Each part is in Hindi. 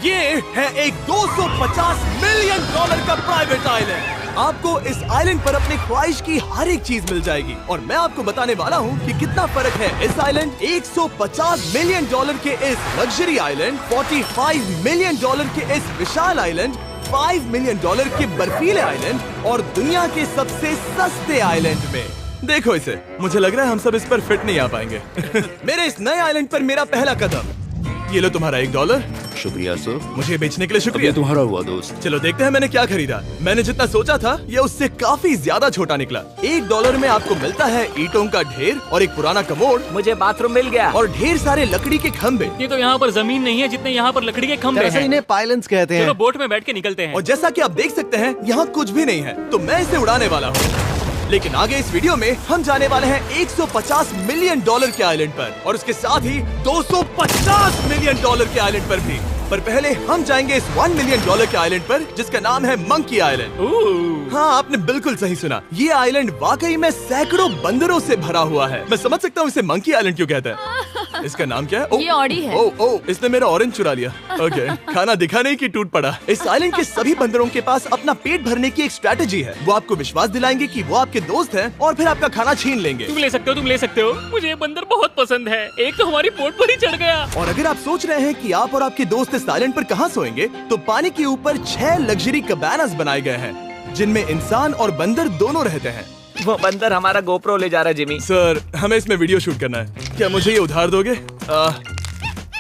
ये है एक 250 मिलियन डॉलर का प्राइवेट आइलैंड। आपको इस आइलैंड पर अपनी ख्वाहिश की हर एक चीज मिल जाएगी और मैं आपको बताने वाला हूँ कि कितना फर्क है इस आइलैंड 150 मिलियन डॉलर के इस लग्जरी आइलैंड, 45 मिलियन डॉलर के इस विशाल आइलैंड, 5 मिलियन डॉलर के बर्फीले आइलैंड और दुनिया के सबसे सस्ते आइलैंड में। देखो इसे, मुझे लग रहा है हम सब इस पर फिट नहीं आ पाएंगे। मेरे इस नए आइलैंड पर मेरा पहला कदम। ये लो तुम्हारा $1। शुक्रिया सर। मुझे बेचने के लिए शुक्रिया। तुम्हारा हुआ दोस्त। चलो देखते हैं मैंने क्या खरीदा। मैंने जितना सोचा था ये उससे काफी ज्यादा छोटा निकला। $1 में आपको मिलता है ईंटों का ढेर और एक पुराना कमोड। मुझे बाथरूम मिल गया और ढेर सारे लकड़ी के खम्भे। ये तो यहाँ पर जमीन नहीं है जितने यहाँ पर लकड़ी के खम्भे हैं। इन्हें पाइलन्स कहते हैं। चलो बोट में बैठ के निकलते हैं। और जैसा कि आप देख सकते हैं यहाँ कुछ भी नहीं है, तो मैं इसे उड़ाने वाला हूँ। लेकिन आगे इस वीडियो में हम जाने वाले हैं 150 मिलियन डॉलर के आइलैंड पर और उसके साथ ही 250 मिलियन डॉलर के आइलैंड पर भी। पर पहले हम जाएंगे इस 1 मिलियन डॉलर के आइलैंड पर जिसका नाम है मंकी आइलैंड। हाँ, आपने बिल्कुल सही सुना। ये आइलैंड वाकई में सैकड़ों बंदरों से भरा हुआ है। मैं समझ सकता हूँ इसे मंकी आइलैंड क्यों कहते हैं। इसका नाम क्या है? ये ऑडी है। ओ, इसने मेरा ऑरेंज चुरा लिया। ओके, खाना दिखा नहीं कि टूट पड़ा। इस आइलैंड के सभी बंदरों के पास अपना पेट भरने की एक स्ट्रेटेजी है। वो आपको विश्वास दिलाएंगे कि वो आपके दोस्त हैं और फिर आपका खाना छीन लेंगे। तुम ले सकते हो। मुझे ये बंदर बहुत पसंद है। एक तो हमारी बोट पर ही चढ़ गया। और अगर आप सोच रहे हैं कि आप और आपके दोस्त इस आइलैंड पर कहाँ सोएंगे, तो पानी के ऊपर 6 लग्जरी कबानास बनाए गए हैं जिनमें इंसान और बंदर दोनों रहते हैं। वो बंदर हमारा गोप्रो ले जा रहा है जिमी। सर, हमें इसमें वीडियो शूट करना है। क्या मुझे ये उधार दोगे?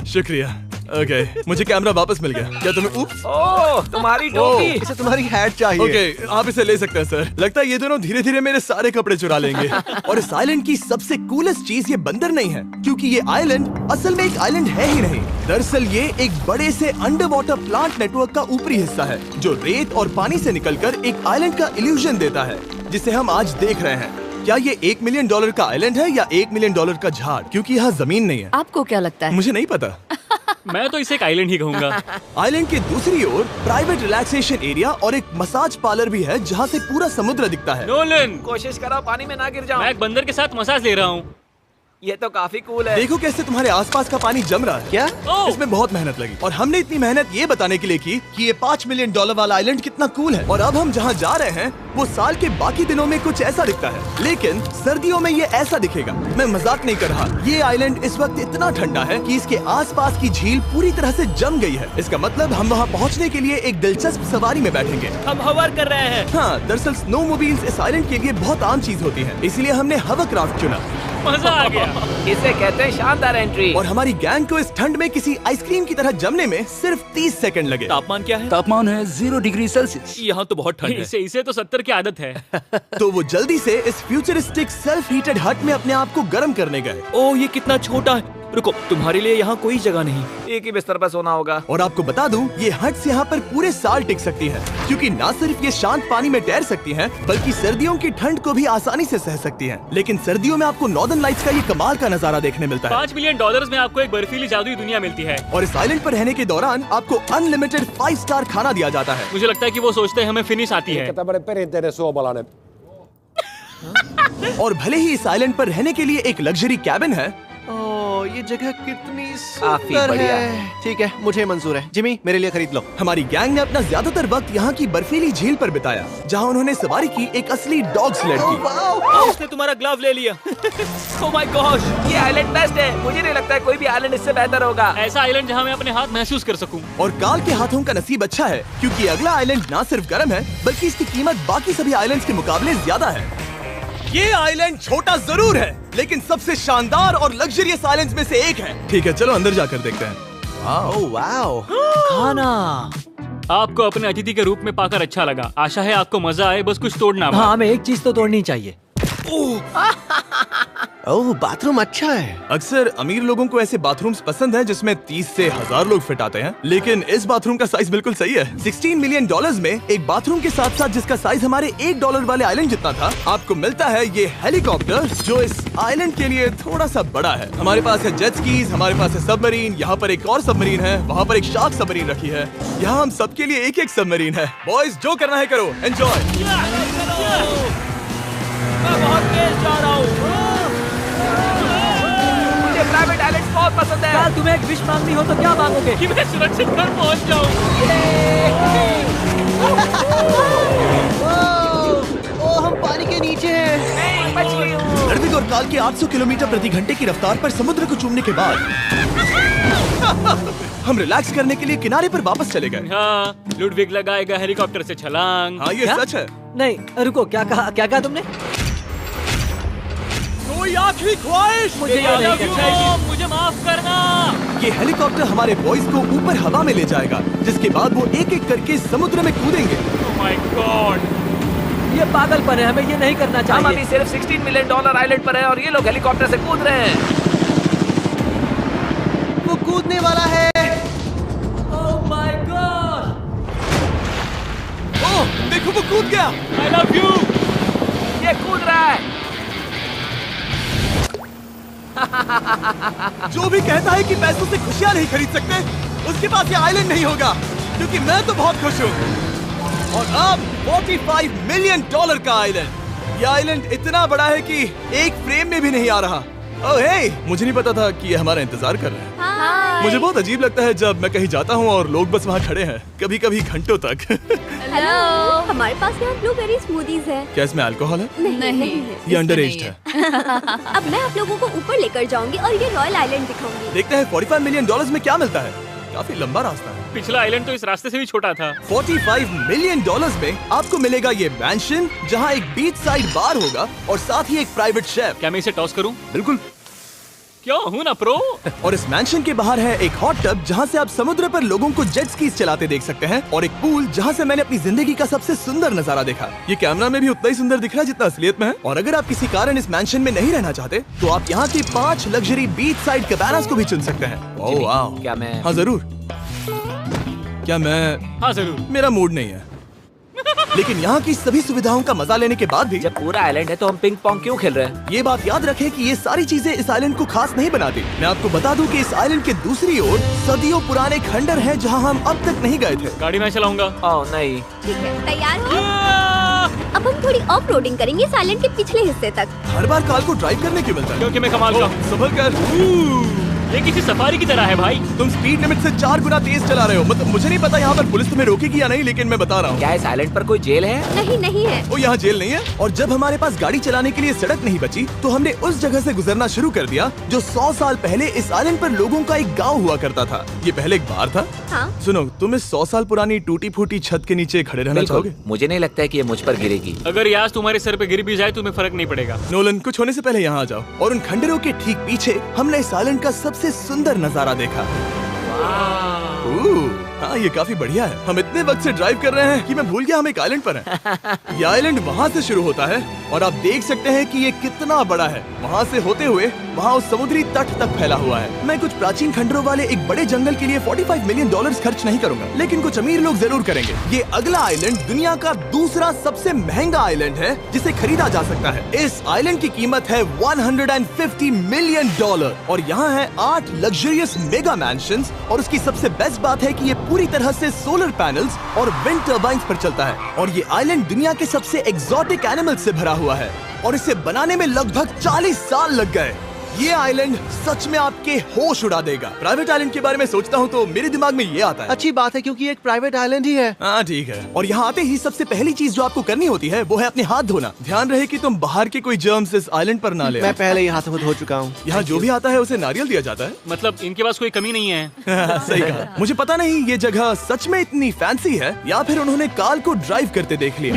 शुक्रिया। ओके, मुझे कैमरा वापस मिल गया। क्या तुम्हें? ओह, तुम्हारी टोपी। इसे तुम्हारी हैट चाहिए। ओके, आप इसे ले सकते हैं सर। लगता है ये दोनों धीरे धीरे मेरे सारे कपड़े चुरा लेंगे। और इस आइलैंड की सबसे कूलेस्ट चीज ये बंदर नहीं है, क्योंकि ये आइलैंड असल में एक आइलैंड है ही नहीं। दरअसल ये एक बड़े से अंडर वाटर प्लांट नेटवर्क का ऊपरी हिस्सा है जो रेत और पानी से निकलकर एक आइलैंड का इल्यूजन देता है जिसे हम आज देख रहे हैं। क्या ये $1 मिलियन का आइलैंड है या $1 मिलियन का झाड़? क्योंकि यहाँ जमीन नहीं है। आपको क्या लगता है? मुझे नहीं पता। मैं तो इसे एक आइलैंड ही कहूँगा। आइलैंड के दूसरी ओर प्राइवेट रिलैक्सेशन एरिया और एक मसाज पार्लर भी है जहाँ से पूरा समुद्र दिखता है। नोलन, कोशिश करो पानी में ना गिर जाऊं। मैं एक बंदर के साथ मसाज ले रहा हूँ। ये तो काफी कूल है। देखो कैसे तुम्हारे आसपास का पानी जम रहा है। क्या? इसमें बहुत मेहनत लगी और हमने इतनी मेहनत ये बताने के लिए की कि ये $5 मिलियन वाला आइलैंड कितना कूल है। और अब हम जहाँ जा रहे हैं वो साल के बाकी दिनों में कुछ ऐसा दिखता है, लेकिन सर्दियों में ये ऐसा दिखेगा। मैं मजाक नहीं कर रहा। ये आइलैंड इस वक्त इतना ठंडा है कि इसके आसपास की झील पूरी तरह से जम गई है। इसका मतलब हम वहाँ पहुँचने के लिए एक दिलचस्प सवारी में बैठेंगे। हम हवर कर रहे हैं। हाँ, दरअसल स्नोमोबाइल्स इस आइलैंड के लिए बहुत आम चीज होती है, इसलिए हमने हवरक्राफ्ट चुना। मजा आ गया। इसे कहते हैं शानदार एंट्री। और हमारी गैंग को इस ठंड में किसी आइसक्रीम की तरह जमने में सिर्फ 30 सेकंड लगे। तापमान क्या है? तापमान है 0 डिग्री सेल्सियस। यहाँ तो बहुत ठंड है। इसे तो 70 की आदत है। तो वो जल्दी से इस फ्यूचरिस्टिक सेल्फ हीटेड हट में अपने आप को गर्म करने गए। ओह, ये कितना छोटा है। रुको, तुम्हारे लिए यहाँ कोई जगह नहीं। एक ही बिस्तर पर सोना होगा। और आपको बता दूं, ये हट्स यहाँ पर पूरे साल टिक सकती है, क्योंकि न सिर्फ ये शांत पानी में तैर सकती हैं, बल्कि सर्दियों की ठंड को भी आसानी से सह सकती हैं। लेकिन सर्दियों में आपको नॉर्दर्न लाइट्स का ये कमाल का नजारा देखने मिलता है। $5 मिलियन में आपको एक बर्फीली जादुई दुनिया मिलती है। और इस आइलैंड पर रहने के दौरान आपको अनलिमिटेड 5 स्टार खाना दिया जाता है। मुझे लगता है कि वो सोचते हैं हमें फिनिश आती है। और भले ही इस आइलैंड पर रहने के लिए एक लग्जरी कैबिन है, ये जगह कितनी काफी सुंदर बढ़िया है। ठीक है, मुझे मंजूर है। जिमी, मेरे लिए खरीद लो। हमारी गैंग ने अपना ज्यादातर वक्त यहाँ की बर्फीली झील पर बिताया, जहाँ उन्होंने सवारी की एक असली डॉग स्लेड की। उसने तुम्हारा ग्लव ले लिया। ओह माय गॉश, ये आइलैंड बेस्ट है। मुझे नहीं लगता है कोई भी आइलैंड इससे बेहतर होगा। ऐसा आइलैंड जहाँ मैं अपने हाथ महसूस कर सकूं। और काल के हाथों का नसीब अच्छा है, क्योंकि अगला आइलैंड न सिर्फ गर्म है, बल्कि इसकी कीमत बाकी सभी आइलैंड्स के मुकाबले ज्यादा है। ये आइलैंड छोटा जरूर है, लेकिन सबसे शानदार और लग्जरियस आइलैंड्स में से एक है। ठीक है, चलो अंदर जाकर देखते हैं। ओह वाओ, खाना। आपको अपने अतिथि के रूप में पाकर अच्छा लगा। आशा है आपको मजा आए, बस कुछ तोड़ना। हाँ, हमें एक चीज तो तोड़नी चाहिए। ओह, बाथरूम अच्छा है। अक्सर अमीर लोगों को ऐसे बाथरूम्स पसंद हैं जिसमें 30 से 1000 लोग फिट आते हैं, लेकिन इस बाथरूम का साइज बिल्कुल सही है। $16 मिलियन में एक बाथरूम के साथ साथ जिसका साइज हमारे $1 वाले आइलैंड जितना था, आपको मिलता है ये हेलीकॉप्टर, जो इस आइलैंड के लिए थोड़ा सा बड़ा है। हमारे पास है जेट स्कीज, हमारे पास है सबमरीन, यहाँ पर एक और सबमरीन है, वहाँ पर एक शार्क सबमरीन रखी है। यहाँ हम सबके लिए एक एक सबमरीन है। बॉयज, जो करना है करो, एंजॉय। मैं बहुत तेज जा रहा हूँ। मुझे प्राइवेट आइलैंड बहुत पसंद है। यार तुम्हें एक विश मांगनी हो तो क्या मांगोगे? कि मैं सुरक्षित घर पहुंच जाऊं। ओ, हम पानी के नीचे हैं। नहीं, बच गई हूँ। लड़विक और काल के 800 किलोमीटर प्रति घंटे की रफ्तार पर समुद्र को चूमने के बाद हम रिलैक्स करने के लिए किनारे पर वापस चले गए। हाँ, लुडविग लगाएगा हेलीकॉप्टर से छलांग। हाँ, ये क्या? सच है। नहीं रुको, क्या कहा तुमने? कोई आखिरी ख्वाहिश? मुझे ये नहीं करना चाहिए। मुझे माफ करना। ये हेलीकॉप्टर हमारे बॉयज को ऊपर हवा में ले जाएगा, जिसके बाद वो एक एक करके समुद्र में कूदेंगे। Oh my God! ये पागलपन है, हमें ये नहीं करना हम चाहिए। अभी सिर्फ $16 मिलियन आइलैंड पर है और ये लोग हेलीकॉप्टर से कूद रहे हैं। वो कूदने वाला है। Oh my God! ओह, देखो वो कूद गया। I love you. ये कूद रहा है। जो भी कहता है कि पैसों से खुशियां नहीं खरीद सकते, उसके पास ये आइलैंड नहीं होगा, क्योंकि मैं तो बहुत खुश हूँ। और अब $45 मिलियन का आइलैंड। ये आइलैंड इतना बड़ा है कि एक फ्रेम में भी नहीं आ रहा। ओह हे, मुझे नहीं पता था कि ये हमारा इंतजार कर रहे हैं। मुझे बहुत अजीब लगता है जब मैं कहीं जाता हूँ और लोग बस वहाँ खड़े हैं, कभी कभी घंटों तक। हेलो, हमारे पास यहाँ ब्लूबेरी स्मूदीज है। क्या इसमें अल्कोहल है? नहीं ये अंडरएज्ड है। अब मैं आप लोगों को ऊपर लेकर जाऊंगी और ये रॉयल आइलैंड दिखाऊंगी। देखते हैं $45 मिलियन में क्या मिलता है। काफी लंबा रास्ता है। पिछला आइलैंड तो इस रास्ते से भी छोटा था। $45 मिलियन में आपको मिलेगा ये मैंशन, जहाँ एक बीच साइड बार होगा और साथ ही एक प्राइवेट शेफ। क्या मैं इसे टॉस करूं? बिल्कुल। क्यों हूं ना प्रो। और इस मैंशन के बाहर है एक हॉट टब, जहाँ से आप समुद्र पर लोगों को जेट स्कीज चलाते देख सकते हैं, और एक पूल जहाँ से मैंने अपनी जिंदगी का सबसे सुंदर नजारा देखा। ये कैमरा में भी उतना ही सुंदर दिख रहा है जितना असलियत में है। और अगर आप किसी कारण इस मैंशन में नहीं रहना चाहते, तो आप यहाँ की 5 लग्जरी बीच साइड कैबानास को भी चुन सकते हैं। ओह वाह। क्या मैं? हाँ जरूर। क्या मैं? हाँ जरूर। मेरा मूड नहीं है। लेकिन यहाँ की सभी सुविधाओं का मजा लेने के बाद भी जब पूरा आइलैंड है तो हम पिंग पोंग क्यों खेल रहे हैं? ये बात याद रखें कि ये सारी चीजें इस आइलैंड को खास नहीं बनाती। मैं आपको बता दूं कि इस आइलैंड के दूसरी ओर सदियों पुराने खंडर हैं, जहां हम अब तक नहीं गए थे। गाड़ी मैं चलाऊंगा। ओह नहीं। ठीक है, तैयार हो? अब हम थोड़ी ऑफ रोडिंग करेंगे इस आइलैंड के पिछले हिस्से तक। हर बार कार को ड्राइव करने क्यों मिलता है? क्योंकि मैं कमाल का हूं। संभल कर। ये किसी सफारी की तरह है भाई। तुम स्पीड लिमिट से 4 गुना तेज चला रहे हो। मतलब मुझे नहीं पता यहाँ पर पुलिस तुम्हें रोकेगी या नहीं, लेकिन मैं बता रहा हूँ। क्या इस आइलैंड पर कोई जेल है? नहीं है। वो यहाँ जेल नहीं है। और जब हमारे पास गाड़ी चलाने के लिए सड़क नहीं बची, तो हमने उस जगह से गुजरना शुरू कर दिया जो 100 साल पहले इस आइलैंड पर लोगों का एक गाँव हुआ करता था। ये पहले एक बार था। हाँ? सुनो, तुम इस 100 साल पुरानी टूटी फूटी छत के नीचे खड़े रहना चाहोगे? मुझे नहीं लगता है कि ये मुझ पर गिरेगी। अगर ये आज तुम्हारे सर पे गिर भी जाए तुम्हें फर्क नहीं पड़ेगा। नोलन, कुछ होने से पहले यहाँ आ जाओ। और उन खंडरों के ठीक पीछे हमने इस आइलैंड का सबसे सुंदर नजारा देखा। हाँ, ये काफी बढ़िया है। हम इतने वक्त से ड्राइव कर रहे हैं कि मैं भूल गया हम एक आइलैंड पर हैं। ये आइलैंड वहाँ से शुरू होता है और आप देख सकते हैं कि ये कितना बड़ा है। वहाँ से होते हुए वहाँ उस समुद्री तट तक फैला हुआ है। मैं कुछ प्राचीन खंडरों वाले एक बड़े जंगल के लिए $45 मिलियन खर्च नहीं करूंगा, लेकिन कुछ अमीर लोग जरूर करेंगे। ये अगला आइलैंड दुनिया का दूसरा सबसे महंगा आइलैंड है जिसे खरीदा जा सकता है। इस आइलैंड की कीमत है $150 मिलियन और यहाँ है 8 लग्जरियस मेगा मैंशंस। और उसकी सबसे बेस्ट बात है कि ये पूरी तरह से सोलर पैनल्स और विंड टर्बाइन्स पर चलता है। और ये आइलैंड दुनिया के सबसे एक्सोटिक एनिमल्स से भरा हुआ है और इसे बनाने में लगभग 40 साल लग गए। ये आइलैंड सच में आपके होश उड़ा देगा। प्राइवेट आइलैंड के बारे में सोचता हूँ तो मेरे दिमाग में ये आता है। अच्छी बात है, क्योंकि एक प्राइवेट आइलैंड ही है। हाँ ठीक है। और यहाँ आते ही सबसे पहली चीज जो आपको करनी होती है वो है अपने हाथ धोना। ध्यान रहे कि तुम बाहर के कोई जर्म्स इस आइलैंड पर ना ले। मैं पहले ही हाथों को धो चुका हूँ। यहाँ जो भी आता है उसे नारियल दिया जाता है। मतलब इनके पास कोई कमी नहीं है। सही कहा। मुझे पता नहीं ये जगह सच में इतनी फैंसी है या फिर उन्होंने कार को ड्राइव करते देख लिया,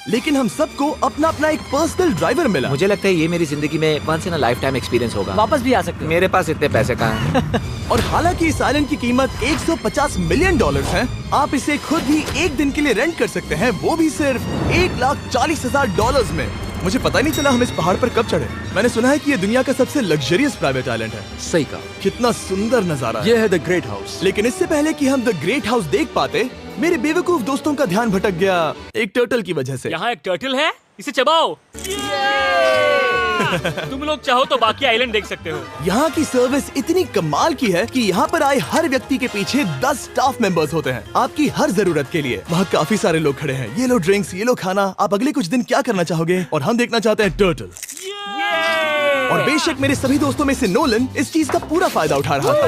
लेकिन हम सबको अपना अपना एक पर्सनल ड्राइवर मिला। मुझे लगता है ये मेरी जिंदगी में once in a lifetime experience होगा। वापस भी आ सकते हैं। मेरे पास इतने पैसे कहाँ हैं? और हालांकि इस आइलैंड की कीमत $150 मिलियन है, आप इसे खुद ही एक दिन के लिए रेंट कर सकते हैं, वो भी सिर्फ $1,40,000 में। मुझे पता ही नहीं चला हम इस पहाड़ पर कब चढ़े। मैंने सुना है कि ये दुनिया का सबसे लग्जरियस प्राइवेट आइलैंड है। सही कहा। कितना सुंदर नजारा है। ये है द ग्रेट हाउस। लेकिन इससे पहले कि हम द ग्रेट हाउस देख पाते, मेरे बेवकूफ दोस्तों का ध्यान भटक गया एक टर्टल की वजह से। यहाँ एक टर्टल है, इसे चबाओ। तुम लोग चाहो तो बाकी आइलैंड देख सकते हो। यहाँ की सर्विस इतनी कमाल की है कि यहाँ पर आए हर व्यक्ति के पीछे 10 स्टाफ मेंबर्स होते हैं आपकी हर जरूरत के लिए। वहाँ काफी सारे लोग खड़े हैं। ये लो ड्रिंक्स, ये लो खाना। आप अगले कुछ दिन क्या करना चाहोगे? और हम देखना चाहते हैं टर्टल। और बेशक मेरे सभी दोस्तों में से नोलन इस चीज का पूरा फायदा उठा रहा था।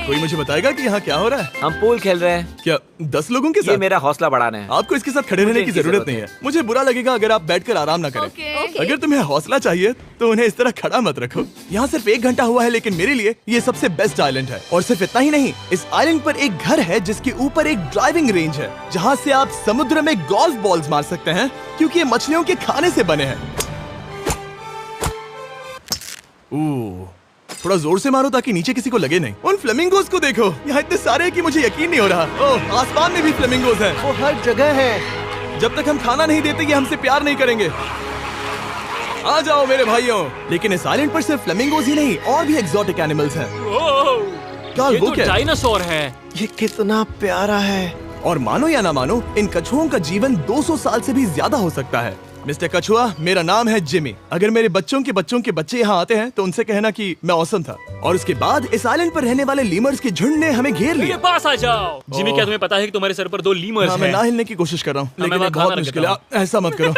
कोई मुझे बताएगा कि यहाँ क्या हो रहा है? हम पूल खेल रहे हैं। क्या 10 लोगों के ये साथ? मेरा हौसला बढ़ाना है। आपको इसके साथ खड़े रहने की इनकी जरूरत नहीं है। मुझे बुरा लगेगा अगर आप बैठकर आराम ना करें। अगर तुम्हें हौसला चाहिए तो उन्हें इस तरह खड़ा मत रखो। यहाँ सिर्फ 1 घंटा हुआ है, लेकिन मेरे लिए ये सबसे बेस्ट आइलैंड है। और सिर्फ इतना ही नहीं, इस आइलैंड पर एक घर है जिसके ऊपर एक ड्राइविंग रेंज है, जहाँ से आप समुद्र में गोल्फ बॉल्स मार सकते हैं, क्योंकि ये मछलियों के खाने से बने हैं। थोड़ा जोर से मारो ताकि नीचे किसी को लगे नहीं। उन फ्लेमिंगोज को देखो, यहाँ इतने सारे हैं कि मुझे यकीन नहीं हो रहा। ओह, आसमान में भी फ्लेमिंगोज हैं। वो हर जगह है। जब तक हम खाना नहीं देते ये हमसे प्यार नहीं करेंगे। आ जाओ मेरे भाइयों। लेकिन इस आइलैंड पर सिर्फ फ्लेमिंगोज ही नहीं, और भी एक्सोटिक एनिमल्स हैं। ये वो तो क्या है? डायनासोर है। ये कितना प्यारा है। और मानो या ना मानो, इन कछुओं का जीवन 200 साल से भी ज्यादा हो सकता है। मिस्टर कछुआ, मेरा नाम है जिमी। अगर मेरे बच्चों के बच्चे यहाँ आते हैं तो उनसे कहना कि मैं औसम था। और उसके बाद इस आइलैंड पर रहने वाले लीमर्स के झुंड ने हमें घेर मेरे लिया। पास आ जाओ। जिमी, क्या तुम्हें पता है कि तुम्हारे सर पर 2 लीमर्स हाँ, मैं हैं? ना हिलने की कोशिश कर रहा हूँ, मैं लेकिन वहाँ ये बहुत खाना मुश्किल है। रखता ऐसा मत करो।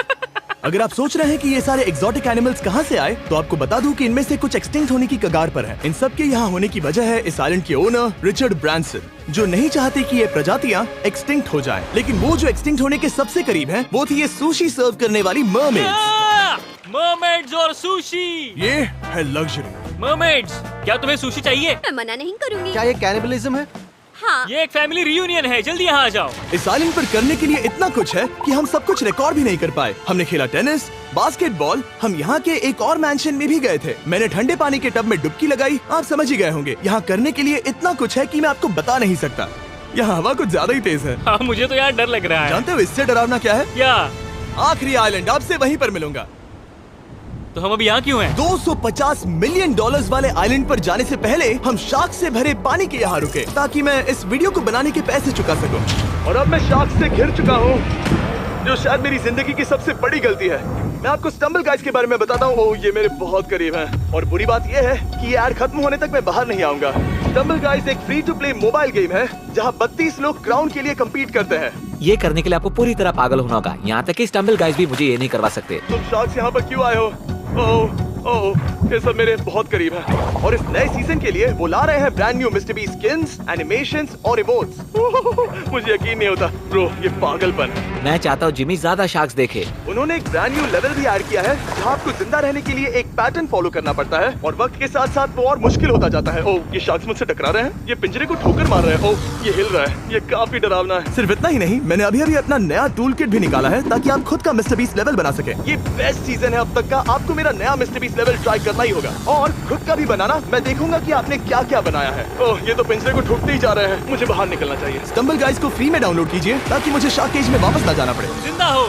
अगर आप सोच रहे हैं कि ये सारे एक्सोटिक एनिमल्स कहाँ से आए, तो आपको बता दूं कि इनमें से कुछ एक्सटिंक्ट होने की कगार पर हैं। इन सब के यहाँ होने की वजह है इस आइलैंड के ओनर रिचर्ड ब्रांसन, जो नहीं चाहते कि ये प्रजातियाँ एक्सटिंक्ट हो जाएं। लेकिन वो जो एक्सटिंक्ट होने के सबसे करीब हैं, वो थी ये सुशी सर्व करने वाली मरमेड्स। मरमेड्स और सुशी। ये है लग्जरी। मरमेड्स, क्या तुम्हें सुशी चाहिए? मैं मना नहीं करूंगी। क्या ये कैनिबलिज्म है? हाँ। ये एक फैमिली रियूनियन है, जल्दी यहाँ आ जाओ। इस आइलैंड पर करने के लिए इतना कुछ है कि हम सब कुछ रिकॉर्ड भी नहीं कर पाए। हमने खेला टेनिस, बास्केटबॉल, हम यहाँ के एक और मैंशन में भी गए थे। मैंने ठंडे पानी के टब में डुबकी लगाई, आप समझ ही गए होंगे। यहाँ करने के लिए इतना कुछ है कि मैं आपको बता नहीं सकता। यहाँ हवा कुछ ज्यादा ही तेज है। हाँ, मुझे तो यार डर लग रहा है। जानते हो इससे डरावना क्या है? क्या? आखिरी आइलैंड, आपसे वहीं पर मिलूंगा। तो हम अभी यहाँ क्यों हैं? $250 मिलियन वाले आइलैंड पर जाने से पहले हम शार्क से भरे पानी के यहाँ रुके, ताकि मैं इस वीडियो को बनाने के पैसे चुका सकूं। और अब मैं शार्क से घिर चुका हूँ, जो शायद मेरी जिंदगी की सबसे बड़ी गलती है। मैं आपको स्टम्बल गाइज के बारे में बताता हूँ। ओह, ये मेरे बहुत करीब हैं। और बुरी बात ये है कि ये ऐड खत्म होने तक मैं बाहर नहीं आऊंगा। स्टम्बल गाइज एक free to play mobile game है, जहाँ 32 लोग क्राउन के लिए कम्पीट करते हैं। ये करने के लिए आपको पूरी तरह पागल होना होगा। यहाँ तक कि स्टम्बल गाइज भी मुझे ये नहीं करवा सकते। तुम शार्क्स यहाँ पर क्यों आए हो? ओह, ये सब मेरे बहुत करीब है। और इस नए सीजन के लिए वो ला रहे हैं brand new mister beast skins, animations और इमोट्स। मुझे यकीन नहीं होता ब्रो, ये पागलपन है। मैं चाहता हूँ जिमी ज्यादा शार्क्स देखे। उन्होंने एक ब्रांड न्यू लेवल भी ऐड किया है, जहाँ आपको जिंदा रहने के लिए एक पैटर्न फॉलो करना पड़ता है, और वक्त के साथ साथ वो और मुश्किल होता जाता है। ओह, ये शार्क्स मुझसे टकरा रहे हैं, ये पिंजरे को ठोकर मार रहे हैं। ओह, ये हिल रहा है, ये काफी डरावना है। सिर्फ इतना ही नहीं, मैंने अभी अभी अपना नया टूल किट भी निकाला है, ताकि आप खुद का मिस्टर बीस्ट लेवल बना सके। ये बेस्ट सीजन है अब तक का। आपको मेरा नया मिस्टर बीस्ट लेवल ट्राई करना ही होगा, और खुद का भी बनाना। मैं देखूंगा कि आपने क्या क्या बनाया है। ओह, ये तो पिंजरे को ठोकते ही जा रहे हैं, मुझे बाहर निकलना चाहिए। स्टम्बल गाइज को फ्री में डाउनलोड कीजिए, ताकि मुझे शार्क केज में वापस ना जाना पड़े। जिंदा हो।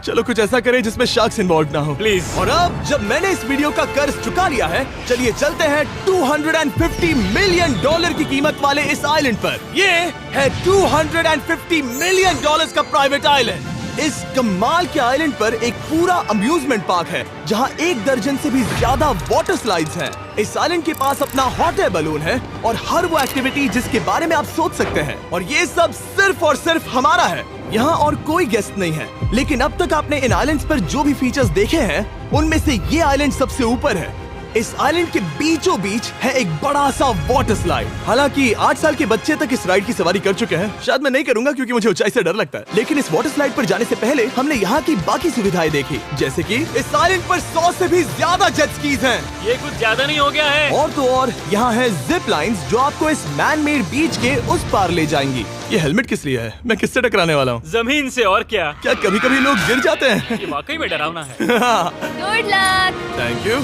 चलो कुछ ऐसा करें जिसमें शार्क्स इन्वॉल्व ना हो, प्लीज। और अब जब मैंने इस वीडियो का कर्ज चुका लिया है, चलिए चलते हैं $250 मिलियन की कीमत वाले इस आइलैंड पर। ये है $250 मिलियन का प्राइवेट आइलैंड। इस कमाल के आइलैंड पर एक पूरा अम्यूजमेंट पार्क है, जहां 1 दर्जन से भी ज्यादा वाटर स्लाइड्स हैं। इस आइलैंड के पास अपना हॉट एयर बलून है, और हर वो एक्टिविटी जिसके बारे में आप सोच सकते हैं। और ये सब सिर्फ और सिर्फ हमारा है। यहाँ और कोई गेस्ट नहीं है, लेकिन अब तक आपने इन आइलैंड्स पर जो भी फीचर्स देखे हैं, उनमें से ये आइलैंड सबसे ऊपर है। इस आइलैंड के बीचों बीच है एक बड़ा सा वाटर स्लाइड। हालांकि 8 साल के बच्चे तक इस राइड की सवारी कर चुके हैं। शायद मैं नहीं करूंगा क्योंकि मुझे ऊंचाई से डर लगता है। लेकिन इस वाटर स्लाइड पर जाने से पहले हमने यहाँ की बाकी सुविधाएं देखी, जैसे कि इस आइलैंड पर 100 से भी ज्यादा जेट स्कीज हैं। ये कुछ ज्यादा नहीं हो गया है? और तो और यहाँ है जिप लाइन्स, जो आपको इस मैन मेड बीच के उस पार ले जाएंगी। ये हेलमेट किस लिए है? मैं किससे टकराने वाला हूँ? जमीन से। और क्या कभी कभी लोग गिर जाते हैं? ये वाकई में डरावना है। Good luck. Thank you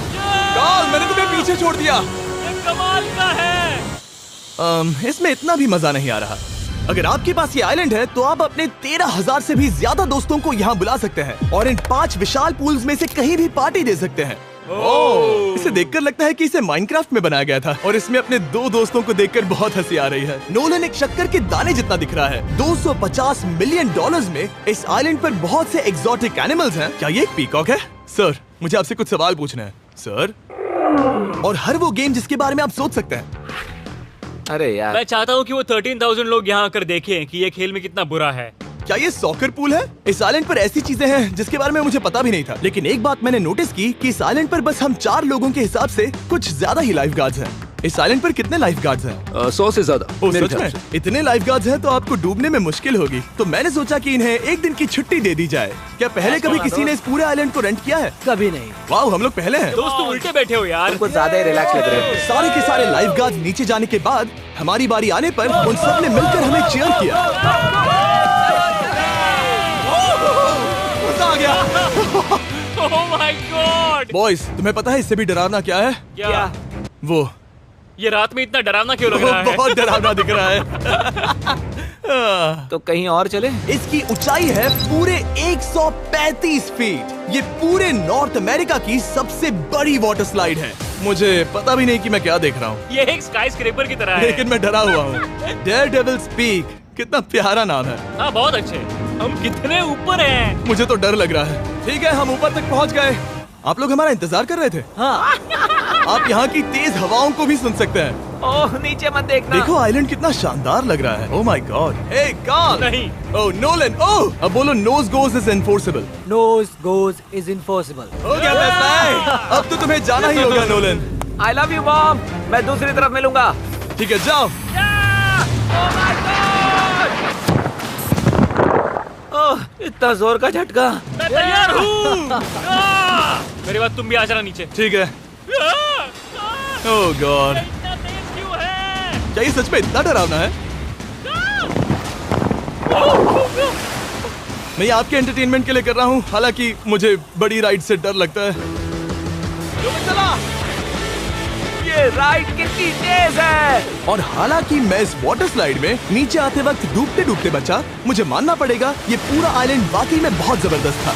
Carl, मैंने तुम्हें पीछे छोड़ दिया। ये कमाल का है। इसमें इतना भी मजा नहीं आ रहा। अगर आपके पास ये आइलैंड है, तो आप अपने 13,000 से भी ज्यादा दोस्तों को यहाँ बुला सकते हैं, और इन 5 विशाल पूल्स में से कहीं भी पार्टी दे सकते हैं। ओह, इसे देखकर लगता है कि इसे माइनक्राफ्ट में बनाया गया था, और इसमें अपने 2 दोस्तों को देखकर बहुत हंसी आ रही है। नोलन एक शक्कर के दाने जितना दिख रहा है। $250 मिलियन में इस आइलैंड पर बहुत से एक्सोटिक एनिमल्स हैं। क्या ये एक पीकॉक है? सर, मुझे आपसे कुछ सवाल पूछना है सर। और हर वो गेम जिसके बारे में आप सोच सकते हैं। अरे यार, मैं चाहता हूँ कि वो 13,000 लोग यहाँ आकर देखें कि ये खेल में कितना बुरा है। क्या ये सॉकर पूल है? इस आइलैंड पर ऐसी चीजें हैं जिसके बारे में मुझे पता भी नहीं था, लेकिन एक बात मैंने नोटिस की कि इस आइलैंड पर बस हम 4 लोगों के हिसाब से कुछ ज्यादा ही लाइफ गार्ड्स हैं। इस आइलैंड पर कितने लाइफ गार्ड्स हैं? 100 से ज्यादा। ओ मेरे सच ख्याल में? से। इतने लाइफ गार्ड्स हैं तो आपको डूबने में मुश्किल होगी। तो मैंने सोचा कि इन्हें एक दिन की छुट्टी दे दी जाए। क्या पहले कभी किसी ने इस पूरे आइलैंड को रेंट किया है? कभी नहीं। वाह, हम लोग पहले हैं। दोस्त तुम उल्टे बैठे हो यार। कुछ ज्यादा ही रिलैक्स लग रहे हो। सारे के सारे लाइफ गार्ड्स नीचे जाने के बाद हमारी बारी आने पर उन सब ने मिलकर हमें चीयर किया। मजा आ गया। ओह माय गॉड। बॉयज, तुम्हें पता है इससे भी डरावना क्या है? क्या? वो ये रात में इतना डरावना क्यों लग रहा है? बहुत डरावना दिख रहा है। तो कहीं और चले? इसकी ऊंचाई है पूरे 135 फीट। ये पूरे नॉर्थ अमेरिका की सबसे बड़ी वाटर स्लाइड है। मुझे पता भी नहीं कि मैं क्या देख रहा हूँ, ये एक स्काई स्क्रेपर की तरह है। लेकिन मैं डरा हुआ हूँ। डेयरडेविल्स पीक, कितना प्यारा नाम है। हाँ बहुत अच्छे। हम कितने ऊपर हैं? मुझे तो डर लग रहा है। ठीक है, हम ऊपर तक पहुँच गए। आप लोग हमारा इंतजार कर रहे थे। हाँ। आप यहाँ की तेज हवाओं को भी सुन सकते हैं। ओह नीचे मत देखना। देखो आइलैंड कितना शानदार लग रहा है। Oh my God. Hey Carl. नहीं। Oh Nolan. ओह अब बोलो nose goes is enforceable. Nose goes is impossible. हो गया फैसला। अब तो तुम्हें जाना ही होगा Nolan. I love you mom. मैं दूसरी तरफ मिलूंगा। ठीक है, जाओ। ओह इतना जोर का झटका। मैं तैयार हूँ। मेरे बाद तुम भी आ जाना नीचे। ठीक है। ओह गॉड, इतना तेज क्यों है? क्या ये सच में इतना डरावना है? मैं ये आपके एंटरटेनमेंट के लिए कर रहा हूँ, हालांकि मुझे बड़ी राइड से डर लगता है। चला। ये राइड कितनी तेज है। और हालांकि मैं इस वाटर स्लाइड में नीचे आते वक्त डूबते डूबते बचा, मुझे मानना पड़ेगा ये पूरा आइलैंड वाकई में बहुत जबरदस्त था।